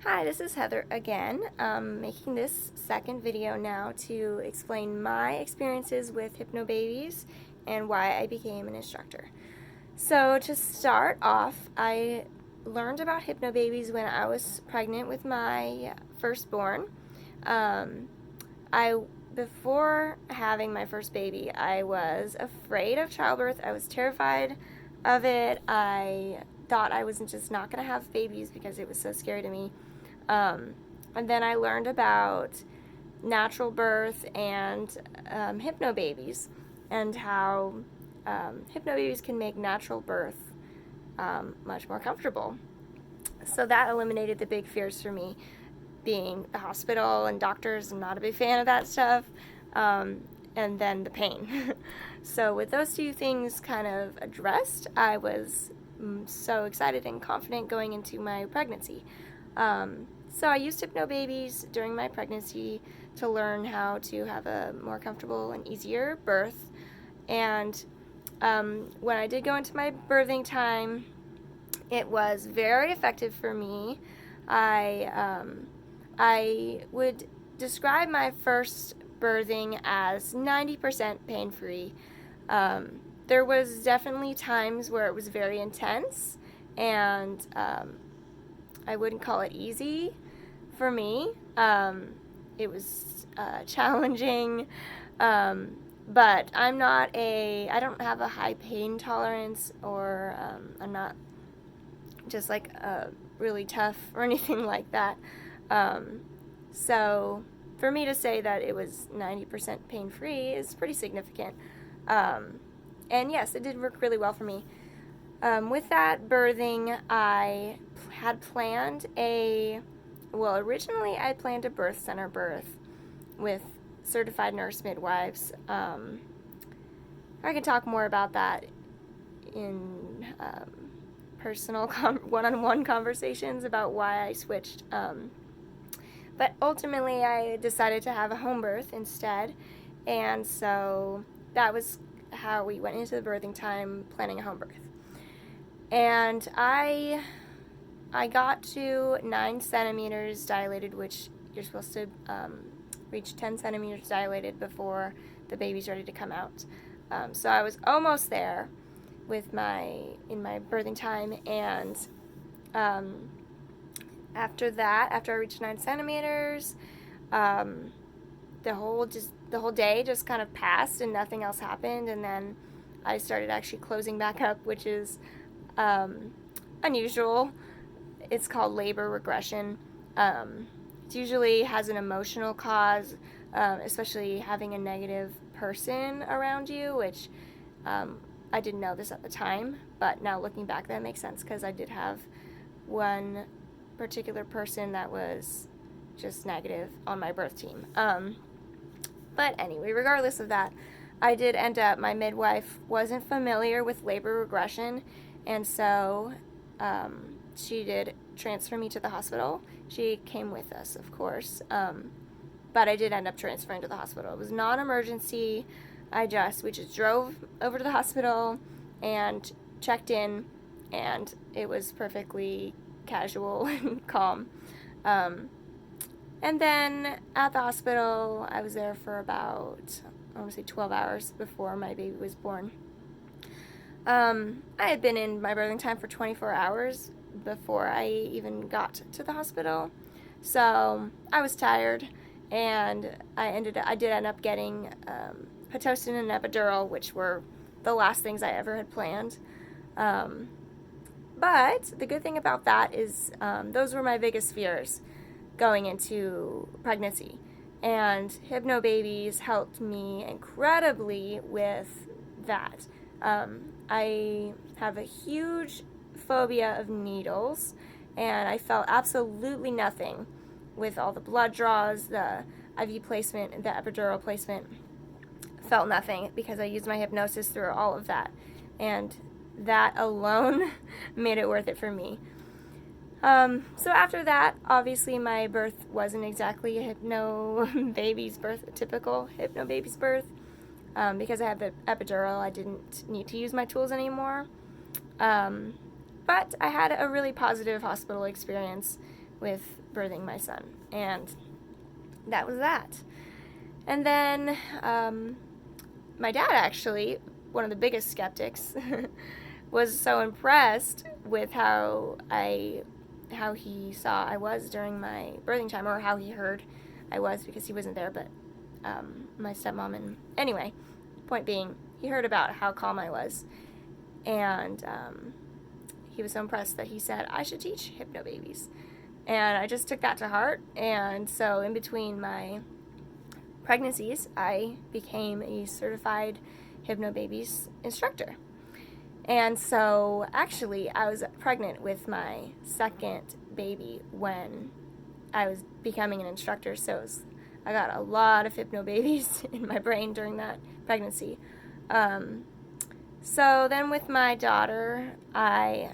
Hi, this is Heather again, making this second video now to explain my experiences with Hypnobabies and why I became an instructor. So to start off, I learned about Hypnobabies when I was pregnant with my firstborn. Um, I Before having my first baby, I was afraid of childbirth. I was terrified of it. I thought I was just not going to have babies because it was so scary to me. Um, and then I learned about natural birth and hypnobabies and how hypnobabies can make natural birth much more comfortable. So that eliminated the big fears for me. Being the hospital and doctors, I'm not a big fan of that stuff. Um, and then the pain. So with those two things kind of addressed, I was so excited and confident going into my pregnancy. So I used Hypnobabies during my pregnancy to learn how to have a more comfortable and easier birth. And when I did go into my birthing time, it was very effective for me. I would describe my first birthing as 90% pain-free. There was definitely times where it was very intense, and I wouldn't call it easy for me. It was challenging, but I don't have a high pain tolerance, or I'm not just like really tough or anything like that. So for me to say that it was 90% pain-free is pretty significant. And yes, it did work really well for me. With that birthing, I had planned originally I planned a birth center birth with certified nurse midwives. I can talk more about that in personal one-on-one conversations about why I switched. But ultimately, I decided to have a home birth instead, and so that was how we went into the birthing time, planning a home birth. And I got to 9 centimeters dilated, which you're supposed to reach 10 centimeters dilated before the baby's ready to come out. So I was almost there in my birthing time, and after I reached 9 centimeters, the whole day just kind of passed and nothing else happened, and then I started actually closing back up, which is unusual. It's called labor regression. It usually has an emotional cause, especially having a negative person around you, which I didn't know this at the time, but now looking back, that makes sense because I did have one particular person that was just negative on my birth team. But anyway, regardless of that, I did end up, my midwife wasn't familiar with labor regression, and so she did transfer me to the hospital. She came with us, of course, but I did end up transferring to the hospital. It was non-emergency. We just drove over to the hospital and checked in, and it was perfectly casual and calm. And then at the hospital, I was there for about, I want to say 12 hours before my baby was born. I had been in my birthing time for 24 hours before I even got to the hospital. So I was tired, and I did end up getting Pitocin and epidural, which were the last things I ever had planned. But the good thing about that is those were my biggest fears going into pregnancy. And Hypnobabies helped me incredibly with that. I have a huge phobia of needles, and I felt absolutely nothing with all the blood draws, the IV placement, the epidural placement. Felt nothing because I used my hypnosis through all of that. And that alone made it worth it for me. So after that, obviously my birth wasn't exactly a Hypnobabies birth, a typical Hypnobabies birth. Because I had the epidural, I didn't need to use my tools anymore. But I had a really positive hospital experience with birthing my son. And that was that. And then my dad, actually, one of the biggest skeptics, was so impressed with how he saw I was during my birthing time, or how he heard I was, because he wasn't there, but my stepmom. And anyway, point being, he heard about how calm I was, and he was so impressed that he said I should teach Hypnobabies. And I just took that to heart, and so in between my pregnancies, I became a certified Hypnobabies instructor. And so, actually, I was pregnant with my second baby when I was becoming an instructor, so I got a lot of Hypnobabies in my brain during that pregnancy. So then with my daughter, I,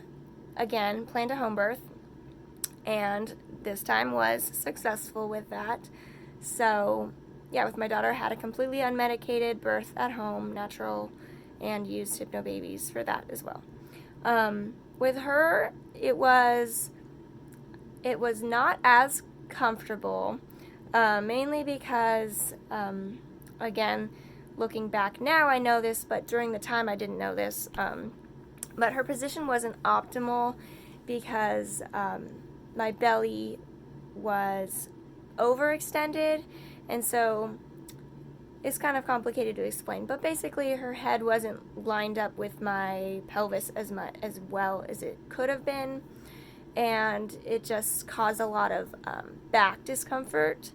again, planned a home birth, and this time was successful with that. So, yeah, with my daughter, I had a completely unmedicated birth at home, natural, and used Hypnobabies for that as well. With her, it was not as comfortable, mainly because, again, looking back now, I know this, but during the time I didn't know this. But her position wasn't optimal because my belly was overextended, and so it's kind of complicated to explain, but basically her head wasn't lined up with my pelvis as well as it could have been, and it just caused a lot of back discomfort,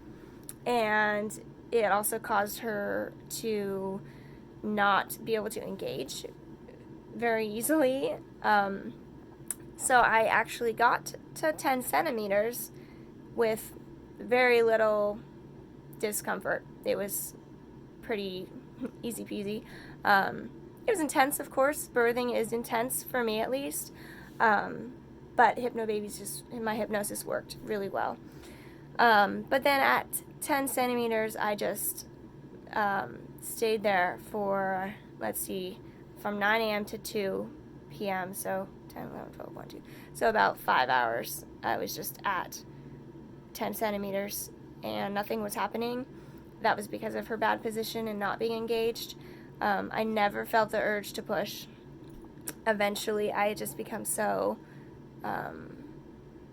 and it also caused her to not be able to engage very easily. So I actually got to 10 centimeters with very little discomfort. It was pretty easy peasy. It was intense, of course. Birthing is intense for me, at least. But Hypnobabies, my hypnosis worked really well. But then at 10 centimeters, I just stayed there for, let's see, from 9 a.m. to 2 p.m. So 10, 11, 12, 1, 2. So about 5 hours. I was just at 10 centimeters and nothing was happening. That was because of her bad position and not being engaged. I never felt the urge to push. Eventually, I had just become so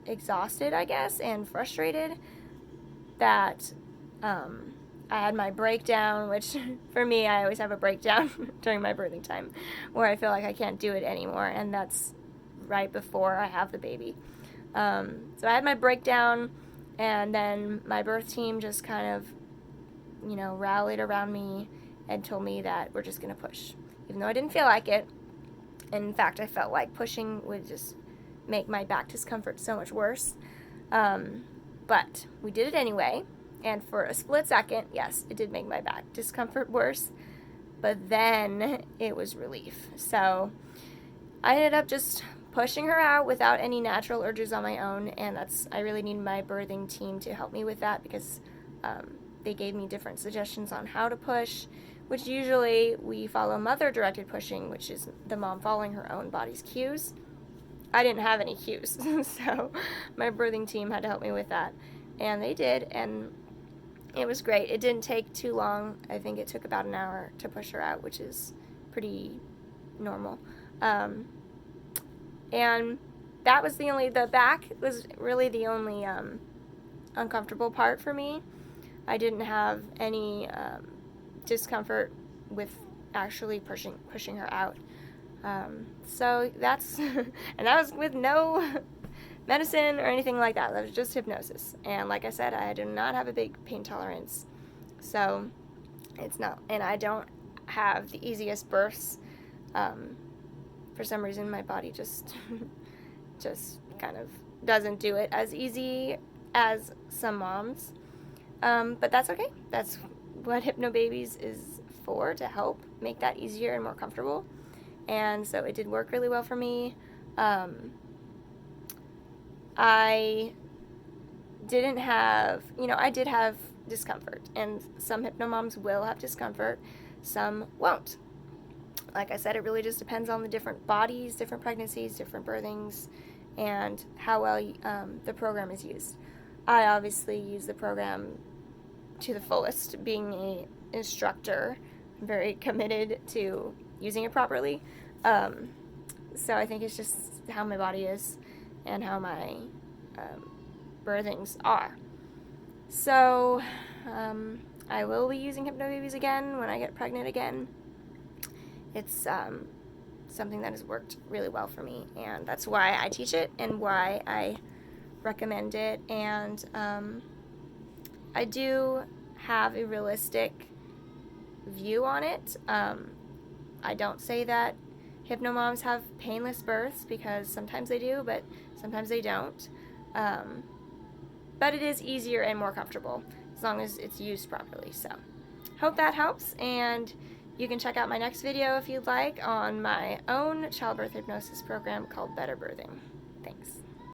exhausted, I guess, and frustrated that I had my breakdown, which for me, I always have a breakdown during my birthing time where I feel like I can't do it anymore, and that's right before I have the baby. So I had my breakdown, and then my birth team just kind of rallied around me and told me that we're just going to push. Even though I didn't feel like it, and in fact, I felt like pushing would just make my back discomfort so much worse. But we did it anyway, and for a split second, yes, it did make my back discomfort worse, but then it was relief. So I ended up just pushing her out without any natural urges on my own, and I really need my birthing team to help me with that, because they gave me different suggestions on how to push, which usually we follow mother-directed pushing, which is the mom following her own body's cues. I didn't have any cues, so my birthing team had to help me with that, and they did, and it was great. It didn't take too long. I think it took about an hour to push her out, which is pretty normal. And that was the back was really the only uncomfortable part for me. I didn't have any discomfort with actually pushing her out. So that's, and that was with no medicine or anything like that. That was just hypnosis. And like I said, I do not have a big pain tolerance. So it's not, and I don't have the easiest births. For some reason, my body just kind of doesn't do it as easy as some moms. But that's okay. That's what Hypnobabies is for, to help make that easier and more comfortable. And so it did work really well for me. I didn't have, I did have discomfort, and some hypnomoms will have discomfort, some won't. Like I said, it really just depends on the different bodies, different pregnancies, different birthings, and how well the program is used. I obviously use the program to the fullest. Being an instructor, I'm very committed to using it properly. So I think it's just how my body is and how my birthings are. So I will be using Hypnobabies again when I get pregnant again. It's something that has worked really well for me, and that's why I teach it and why I recommend it. And I do have a realistic view on it. I don't say that hypnomoms have painless births, because sometimes they do, but sometimes they don't. But it is easier and more comfortable as long as it's used properly. So hope that helps, and you can check out my next video if you'd like on my own childbirth hypnosis program called Better Birthing. Thanks.